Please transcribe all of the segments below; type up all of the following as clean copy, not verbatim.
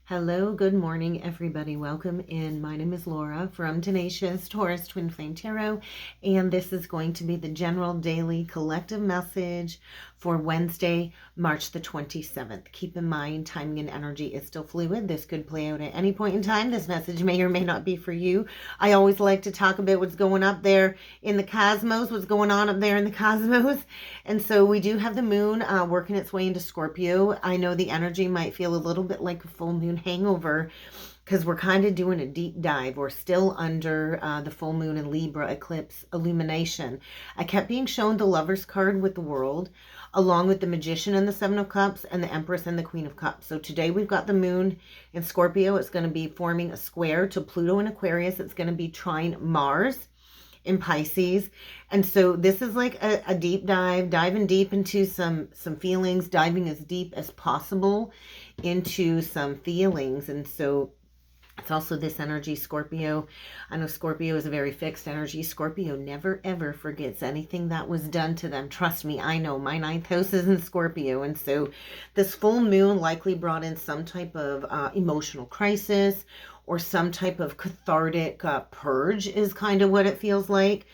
Hello, good morning, everybody. Welcome in. My name is Laura from Tenacious Taurus Twin Flame Tarot, and this is going to be the general daily collective message for Wednesday, March the 27th. Keep in mind, timing and energy is still fluid. This could play out at any point in time. This message may or may not be for you. I always like to talk about what's going up there in the cosmos, what's going on up there in the cosmos. And so we do have the moon working its way into Scorpio. I know the energy might feel a little bit like a full moon hangover because we're kind of doing a deep dive. We're still under the full moon and Libra eclipse illumination. I kept being shown the Lover's card with the World, along with the Magician and the Seven of Cups and the Empress and the Queen of Cups. So today we've got the moon in Scorpio. It's going to be forming a square to Pluto in Aquarius. It's going to be trine Mars in Pisces. And so this is like a deep dive, diving deep into some feelings, diving as deep as possible into some feelings. And so it's also this energy, Scorpio. I know Scorpio is a very fixed energy. Scorpio never, ever forgets anything that was done to them. Trust me, I know. My ninth house is in Scorpio. And so this full moon likely brought in some type of emotional crisis or some type of cathartic purge is kind of what it feels like.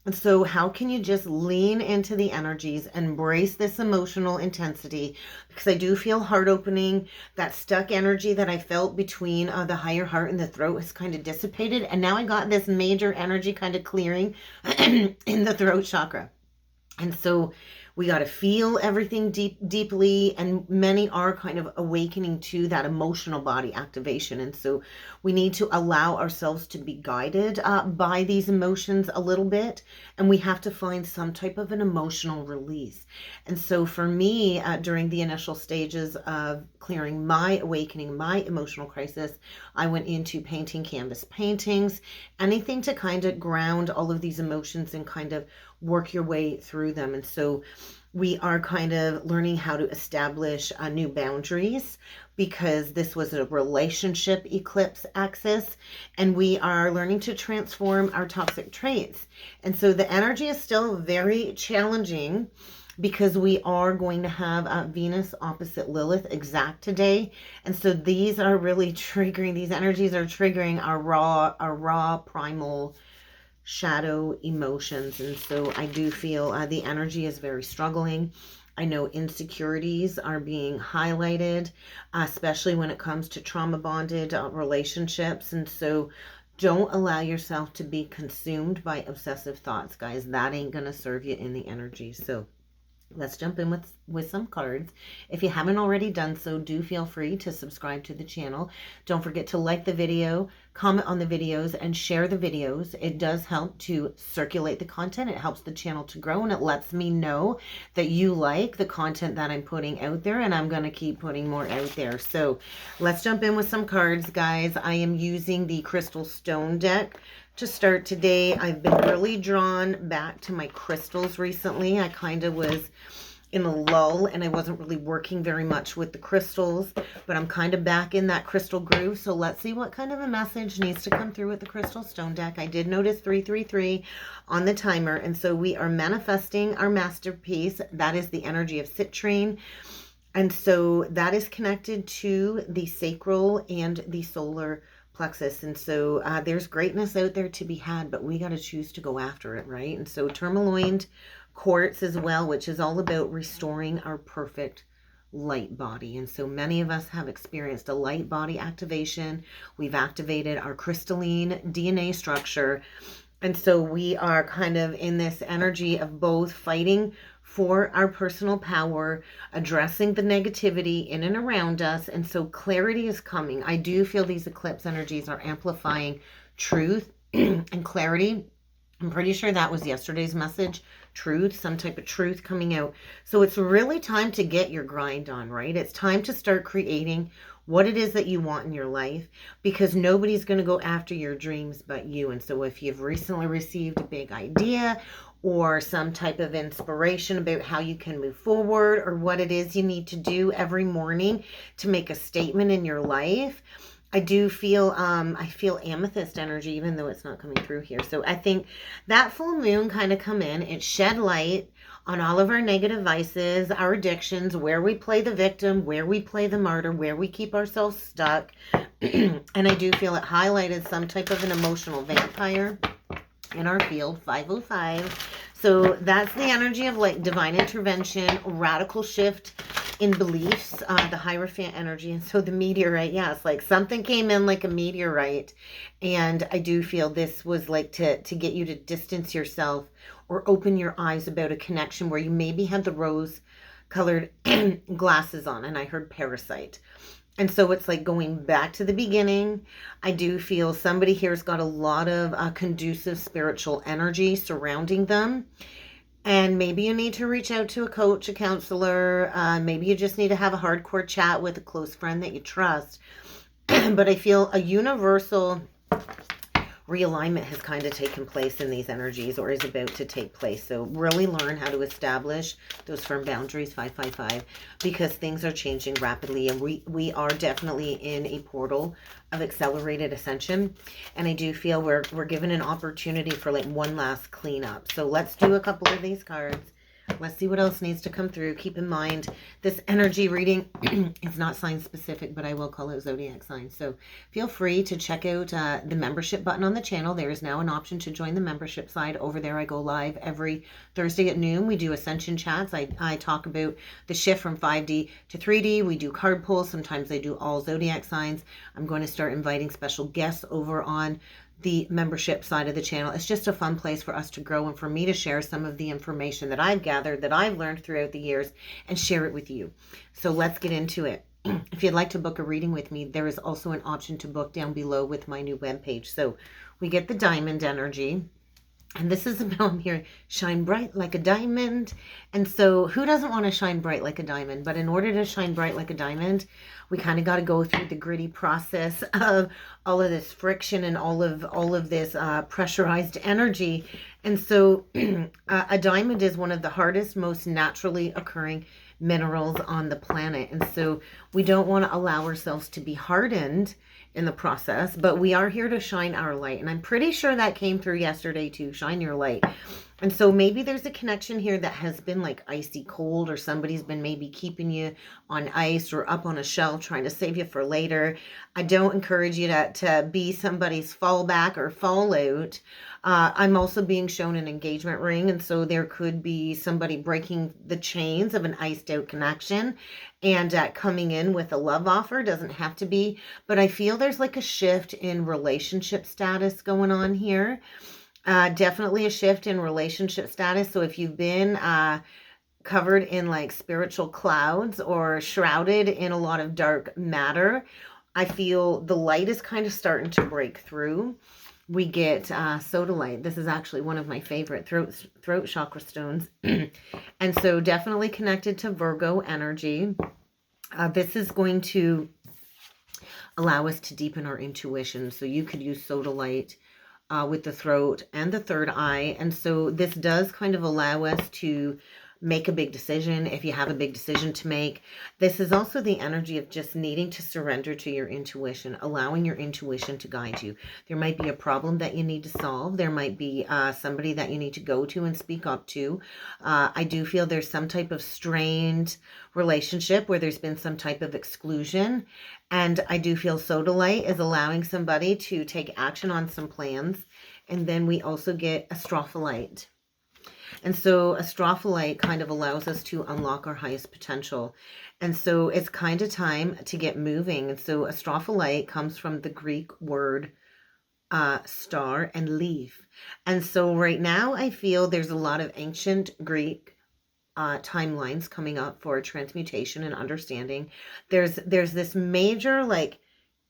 And so how can you just lean into the energies, embrace this emotional intensity? Because I do feel heart opening. That stuck energy that I felt between the higher heart and the throat has kind of dissipated. And now I got this major energy kind of clearing in the throat chakra. And so we got to feel everything deeply, and many are kind of awakening to that emotional body activation. And so we need to allow ourselves to be guided by these emotions a little bit, and we have to find some type of an emotional release. And so for me, during the initial stages of clearing my awakening, my emotional crisis, I went into painting canvas paintings, anything to kind of ground all of these emotions and kind of work your way through them. And so we are kind of learning how to establish new boundaries, because this was a relationship eclipse axis, and we are learning to transform our toxic traits. And so the energy is still very challenging, because we are going to have Venus opposite Lilith exact today. And so these are really triggering, these energies are triggering our raw primal shadow emotions. And so I do feel the energy is very struggling. I know insecurities are being highlighted, especially when it comes to trauma bonded relationships. And so don't allow yourself to be consumed by obsessive thoughts, guys. That ain't going to serve you in the energy. So let's jump in with some cards. If you haven't already done so, do feel free to subscribe to the channel. Don't forget to like the video, comment on the videos, and share the videos. It does help to circulate the content. It helps the channel to grow, and it lets me know that you like the content that I'm putting out there, and I'm going to keep putting more out there. So let's jump in with some cards, guys. I am using the Crystal Stone deck to start today. I've been really drawn back to my crystals recently. I kind of was in a lull and I wasn't really working very much with the crystals, but I'm kind of back in that crystal groove. So let's see what kind of a message needs to come through with the Crystal Stone deck. I did notice 333 on the timer, and so we are manifesting our masterpiece. That is the energy of citrine. And so that is connected to the sacral and the solar plexus. And so there's greatness out there to be had, but we got to choose to go after it, right? And so tourmalined quartz as well, which is all about restoring our perfect light body. And so many of us have experienced a light body activation. We've activated our crystalline DNA structure. And so we are kind of in this energy of both fighting for our personal power, addressing the negativity in and around us. And so clarity is coming. I do feel these eclipse energies are amplifying truth and clarity. I'm pretty sure that was yesterday's message, truth, some type of truth coming out. So it's really time to get your grind on, right? It's time to start creating what it is that you want in your life, because nobody's going to go after your dreams but you. And so if you've recently received a big idea or some type of inspiration about how you can move forward, or what it is you need to do every morning to make a statement in your life, I do feel, I feel amethyst energy, even though it's not coming through here. So I think that full moon kind of come in, it shed light on all of our negative vices, our addictions, where we play the victim, where we play the martyr, where we keep ourselves stuck. And I do feel it highlighted some type of an emotional vampire in our field, 505. So that's the energy of like divine intervention, radical shift in beliefs, the Hierophant energy. And so the meteorite, yes, like something came in like a meteorite. And I do feel this was like to get you to distance yourself or open your eyes about a connection where you maybe had the rose colored glasses on. And I heard parasite. And so it's like going back to the beginning. I do feel somebody here's got a lot of conducive spiritual energy surrounding them. And maybe you need to reach out to a coach, a counselor. Maybe you just need to have a hardcore chat with a close friend that you trust. But I feel a universal realignment has kind of taken place in these energies, or is about to take place. So really learn how to establish those firm boundaries, 555, because things are changing rapidly, and we are definitely in a portal of accelerated ascension. And I do feel we're given an opportunity for like one last cleanup. So let's do a couple of these cards. Let's see what else needs to come through. Keep in mind, this energy reading is not sign specific, but I will call it zodiac signs. So feel free to check out the membership button on the channel. There is now an option to join the membership side. Over there, I go live every Thursday at noon. We do ascension chats. I talk about the shift from 5D to 3D. We do card pulls. Sometimes I do all zodiac signs. I'm going to start inviting special guests over on the membership side of the channel. It's just a fun place for us to grow and for me to share some of the information that I've gathered, that I've learned throughout the years, and share it with you. So let's get into it. If you'd like to book a reading with me, there is also an option to book down below with my new webpage. So we get the diamond energy. And this is about, I'm hearing, shine bright like a diamond. And so who doesn't want to shine bright like a diamond? But in order to shine bright like a diamond, we kind of got to go through the gritty process of all of this friction and all of this pressurized energy. And so a diamond is one of the hardest, most naturally occurring minerals on the planet. And so we don't want to allow ourselves to be hardened in the process, but we are here to shine our light. And I'm pretty sure that came through yesterday too, shine your light. And so maybe there's a connection here that has been like icy cold, or somebody's been maybe keeping you on ice or up on a shelf trying to save you for later. I don't encourage you to be somebody's fallback or fallout. I'm also being shown an engagement ring, and so there could be somebody breaking the chains of an iced out connection and coming in with a love offer. Doesn't have to be, but I feel there's like a shift in relationship status going on here. Definitely a shift in relationship status. So if you've been covered in like spiritual clouds or shrouded in a lot of dark matter, I feel the light is kind of starting to break through. We get sodalite. This is actually one of my favorite throat chakra stones. And so definitely connected to Virgo energy. This is going to allow us to deepen our intuition. So you could use sodalite with the throat and the third eye. And so this does kind of allow us to make a big decision if you have a big decision to make. This is also the energy of just needing to surrender to your intuition, allowing your intuition to guide you. There might be a problem that you need to solve. There might be somebody that you need to go to and speak up to. I do feel there's some type of strained relationship where there's been some type of exclusion. And I do feel sodalite is allowing somebody to take action on some plans. And then we also get astrophyllite. And so astrophyllite kind of allows us to unlock our highest potential. And so it's kind of time to get moving. And so astrophyllite comes from the Greek word star and leaf. And so right now I feel there's a lot of ancient Greek timelines coming up for transmutation and understanding. There's this major like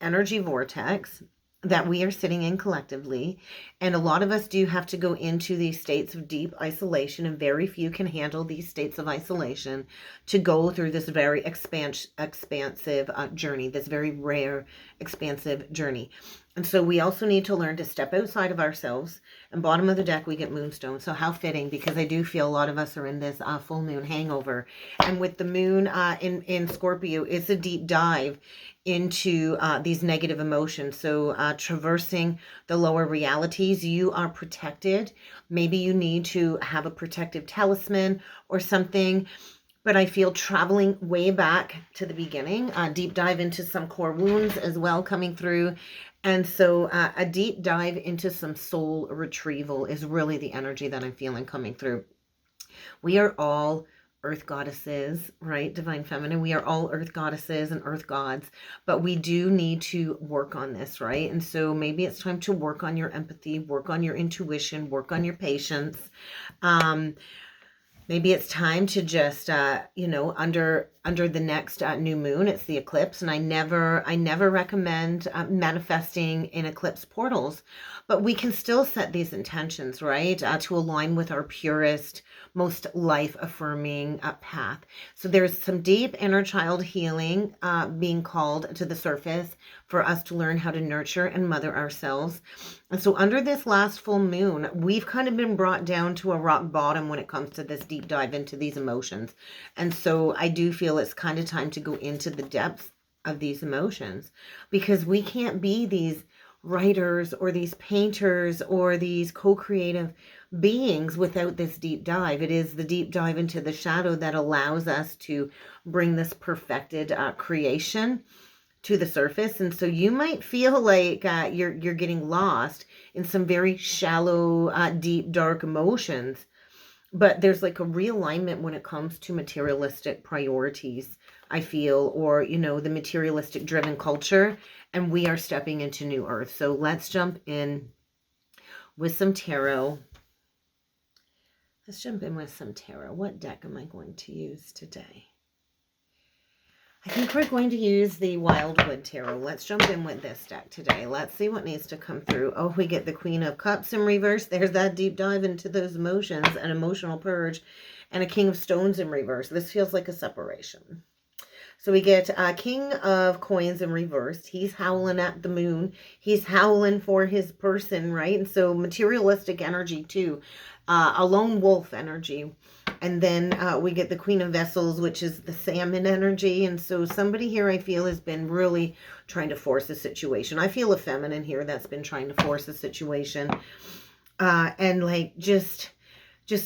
energy vortex that we are sitting in collectively, and a lot of us do have to go into these states of deep isolation, and very few can handle these states of isolation to go through this very expansive journey, this very rare expansive journey. And so we also need to learn to step outside of ourselves. And bottom of the deck, we get Moonstone. So how fitting, because I do feel a lot of us are in this full moon hangover. And with the moon in Scorpio, it's a deep dive into these negative emotions. So traversing the lower realities, you are protected. Maybe you need to have a protective talisman or something. But I feel traveling way back to the beginning, deep dive into some core wounds as well coming through. And so a deep dive into some soul retrieval is really the energy that I'm feeling coming through. We are all earth goddesses, right? Divine Feminine. We are all earth goddesses and earth gods, but we do need to work on this, right? And so maybe it's time to work on your empathy, work on your intuition, work on your patience. Maybe it's time to just, under the next new moon, it's the eclipse. And I never recommend manifesting in eclipse portals, but we can still set these intentions, right? To align with our purest, most life affirming path. So there's some deep inner child healing being called to the surface for us to learn how to nurture and mother ourselves. And so under this last full moon, we've kind of been brought down to a rock bottom when it comes to this deep dive into these emotions. And so I do feel it's kind of time to go into the depths of these emotions, because we can't be these writers or these painters or these co-creative beings without this deep dive. It is the deep dive into the shadow that allows us to bring this perfected creation to the surface. And so you might feel like you're getting lost in some very shallow, deep, dark emotions. But there's like a realignment when it comes to materialistic priorities, I feel, or, the materialistic driven culture. And we are stepping into new earth. So let's jump in with some tarot. Let's jump in with some tarot. What deck am I going to use today? I think we're going to use the Wildwood Tarot. Let's jump in with this deck today. Let's see what needs to come through. Oh, we get the Queen of Cups in reverse. There's that deep dive into those emotions, an emotional purge, and a King of Stones in reverse. This feels like a separation. So we get King of Coins in reverse. He's howling at the moon. He's howling for his person, right? And so materialistic energy too. A lone wolf energy. And then we get the Queen of Vessels, which is the salmon energy. And so somebody here I feel has been really trying to force a situation. I feel a feminine here that's been trying to force a situation. And like just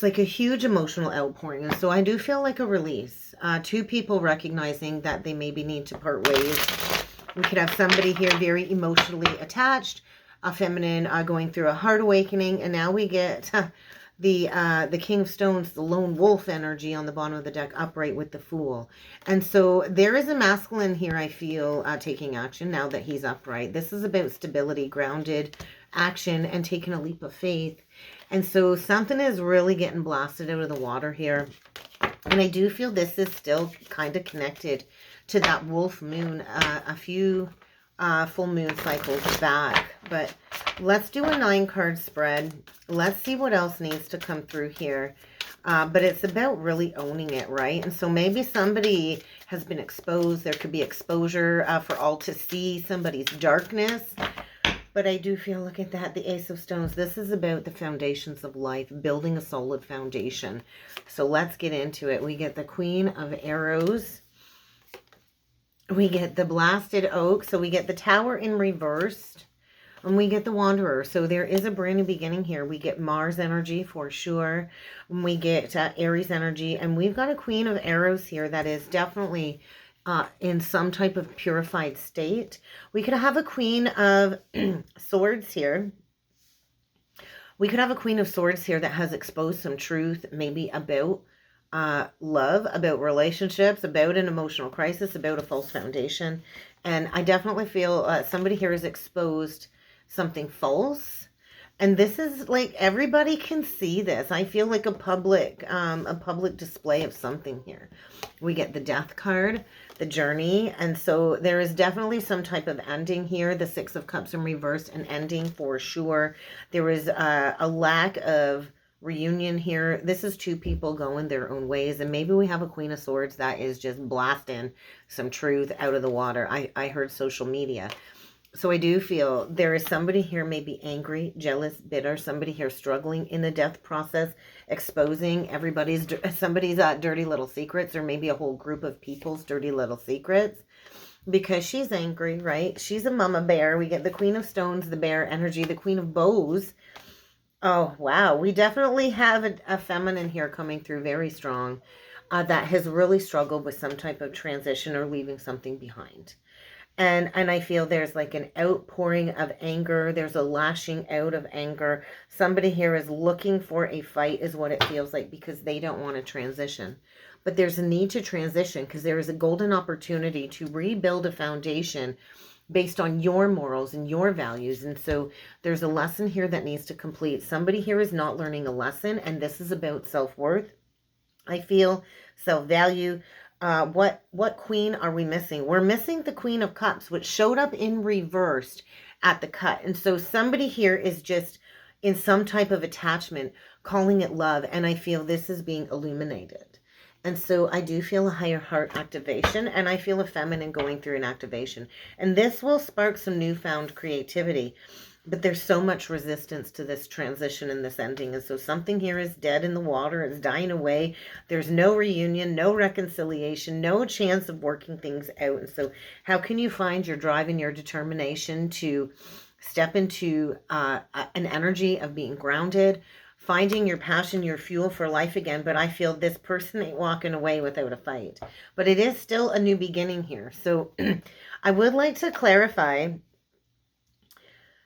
like a huge emotional outpouring. And so I do feel like a release. Two people recognizing that they maybe need to part ways. We could have somebody here very emotionally attached, a feminine going through a heart awakening. And now we get the King of Stones, the lone wolf energy on the bottom of the deck, upright with the Fool. And so there is a masculine here, I feel, taking action now that he's upright. This is about stability, grounded action, and taking a leap of faith. And so something is really getting blasted out of the water here. And I do feel this is still kind of connected to that wolf moon a few full moon cycles back. But let's do a 9-card spread. Let's see what else needs to come through here. But it's about really owning it, right? And so maybe somebody has been exposed. There could be exposure for all to see, somebody's darkness. But I do feel, look at that, the Ace of Stones. This is about the foundations of life, building a solid foundation. So let's get into it. We get the Queen of Arrows. We get the Blasted Oak. So we get the Tower in reversed. And we get the Wanderer. So there is a brand new beginning here. We get Mars energy for sure. And we get Aries energy. And we've got a Queen of Arrows here that is definitely in some type of purified state. We could have a Queen of Swords here. We could have a Queen of Swords here that has exposed some truth, maybe about love, about relationships, about an emotional crisis, about a false foundation. And I definitely feel somebody here has exposed something false. And this is like, everybody can see this. I feel like a public display of something here. We get the Death card, the Journey. And so there is definitely some type of ending here. The Six of Cups in reverse, an ending for sure. There is a lack of reunion here. This is two people going their own ways. And maybe we have a Queen of Swords that is just blasting some truth out of the water. I heard social media. So I do feel there is somebody here maybe angry, jealous, bitter, somebody here struggling in the death process, exposing somebody's dirty little secrets, or maybe a whole group of people's dirty little secrets, because she's angry, right? She's a mama bear. We get the Queen of Stones, the bear energy, the Queen of Bows. Oh, wow. We definitely have a feminine here coming through very strong, that has really struggled with some type of transition or leaving something behind. And I feel there's like an outpouring of anger. There's a lashing out of anger. Somebody here is looking for a fight, is what it feels like, because they don't want to transition. But there's a need to transition because there is a golden opportunity to rebuild a foundation based on your morals and your values. And so there's a lesson here that needs to complete. Somebody here is not learning a lesson, and this is about self-worth. I feel self-value. What queen are we missing? We're missing the Queen of Cups, which showed up in reversed at the cut. And so somebody here is just in some type of attachment, calling it love. And I feel this is being illuminated. And so I do feel a higher heart activation, and I feel a feminine going through an activation. And this will spark some newfound creativity. But there's so much resistance to this transition and this ending. And so something here is dead in the water. It's dying away. There's no reunion, no reconciliation, no chance of working things out. And so how can you find your drive and your determination to step into an energy of being grounded, finding your passion, your fuel for life again? But I feel this person ain't walking away without a fight. But it is still a new beginning here. So I would like to clarify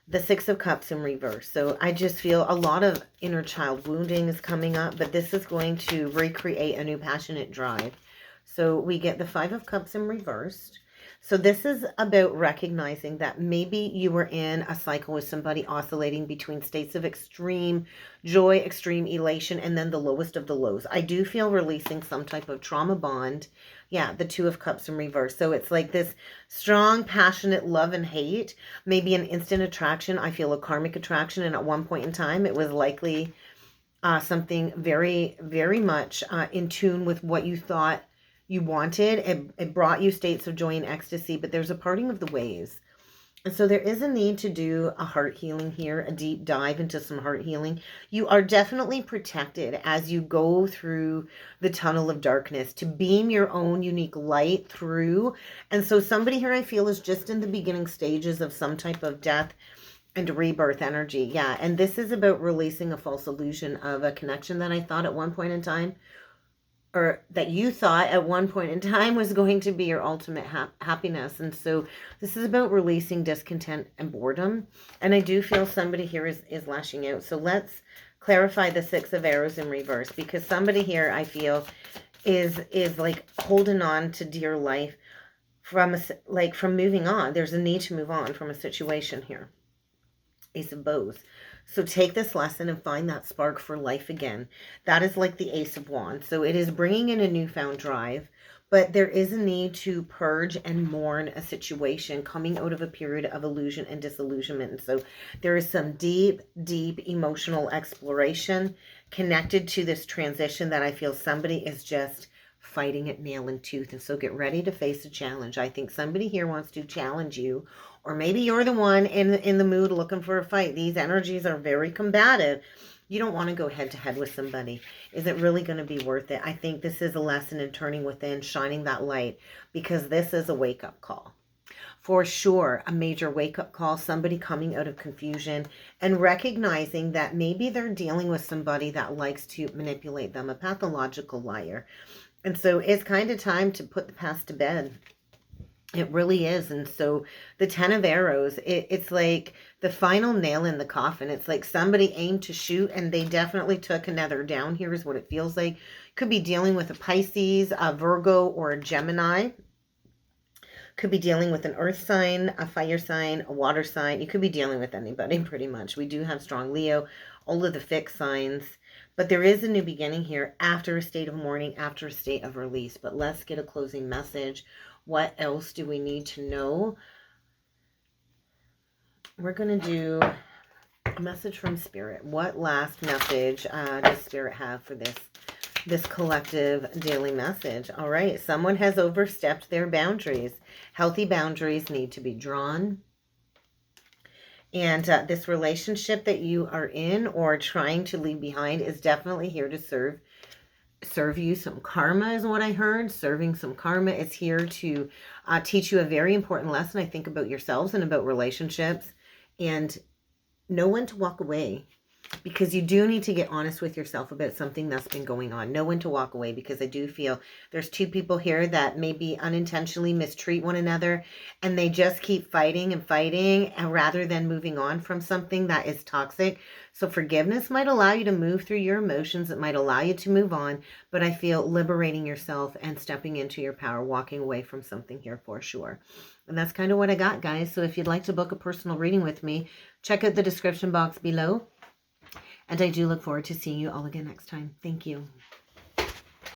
the Six of Cups in reverse. So I just feel a lot of inner child wounding is coming up, but this is going to recreate a new passionate drive. So we get the Five of Cups in reversed. So this is about recognizing that maybe you were in a cycle with somebody oscillating between states of extreme joy, extreme elation, and then the lowest of the lows. I do feel releasing some type of trauma bond. Yeah, the Two of Cups in reverse. So it's like this strong, passionate love and hate, maybe an instant attraction. I feel a karmic attraction, and at one point in time, it was likely something very, very much in tune with what you thought you wanted. It brought you states of joy and ecstasy, but there's a parting of the ways. And so there is a need to do a heart healing here, a deep dive into some heart healing. You are definitely protected as you go through the tunnel of darkness to beam your own unique light through. And so somebody here I feel is just in the beginning stages of some type of death and rebirth energy. Yeah, and this is about releasing a false illusion of a connection that I thought at one point in time, or that you thought at one point in time was going to be your ultimate happiness. And so this is about releasing discontent and boredom. And I do feel somebody here is lashing out. So let's clarify the Six of Arrows in reverse, because somebody here I feel is like holding on to dear life from moving on. There's a need to move on from a situation here. Ace of Bows. So take this lesson and find that spark for life again. That is like the Ace of Wands. So it is bringing in a newfound drive, but there is a need to purge and mourn a situation coming out of a period of illusion and disillusionment. And so there is some deep, deep emotional exploration connected to this transition that I feel somebody is just fighting it nail and tooth. And so get ready to face a challenge. I think somebody here wants to challenge you, or maybe you're the one in the mood looking for a fight. These energies are very combative. You don't want to go head to head with somebody. Is it really going to be worth it? I think this is a lesson in turning within, shining that light, because this is a wake-up call. For sure, a major wake-up call, somebody coming out of confusion and recognizing that maybe they're dealing with somebody that likes to manipulate them, a pathological liar. And so it's kind of time to put the past to bed. It really is. And so the Ten of Arrows, it's like the final nail in the coffin. It's like somebody aimed to shoot and they definitely took another down. Here's what it feels like. Could be dealing with a Pisces, a Virgo, or a Gemini. Could be dealing with an earth sign, a fire sign, a water sign. You could be dealing with anybody pretty much. We do have strong Leo, all of the fixed signs. But there is a new beginning here after a state of mourning, after a state of release. But let's get a closing message. What else do we need to know? We're going to do a message from Spirit. What last message does Spirit have for this collective daily message? All right. Someone has overstepped their boundaries. Healthy boundaries need to be drawn. And this relationship that you are in or trying to leave behind is definitely here to serve you some karma, is what I heard. Serving some karma is here to teach you a very important lesson, I think, about yourselves and about relationships, and know when to walk away, because you do need to get honest with yourself about something that's been going on. Know when to walk away, because I do feel there's two people here that maybe unintentionally mistreat one another, and they just keep fighting and fighting, and rather than moving on from something that is toxic. So forgiveness might allow you to move through your emotions. It might allow you to move on, but I feel liberating yourself and stepping into your power, walking away from something here for sure. And that's kind of what I got, guys. So if you'd like to book a personal reading with me, check out the description box below. And I do look forward to seeing you all again next time. Thank you.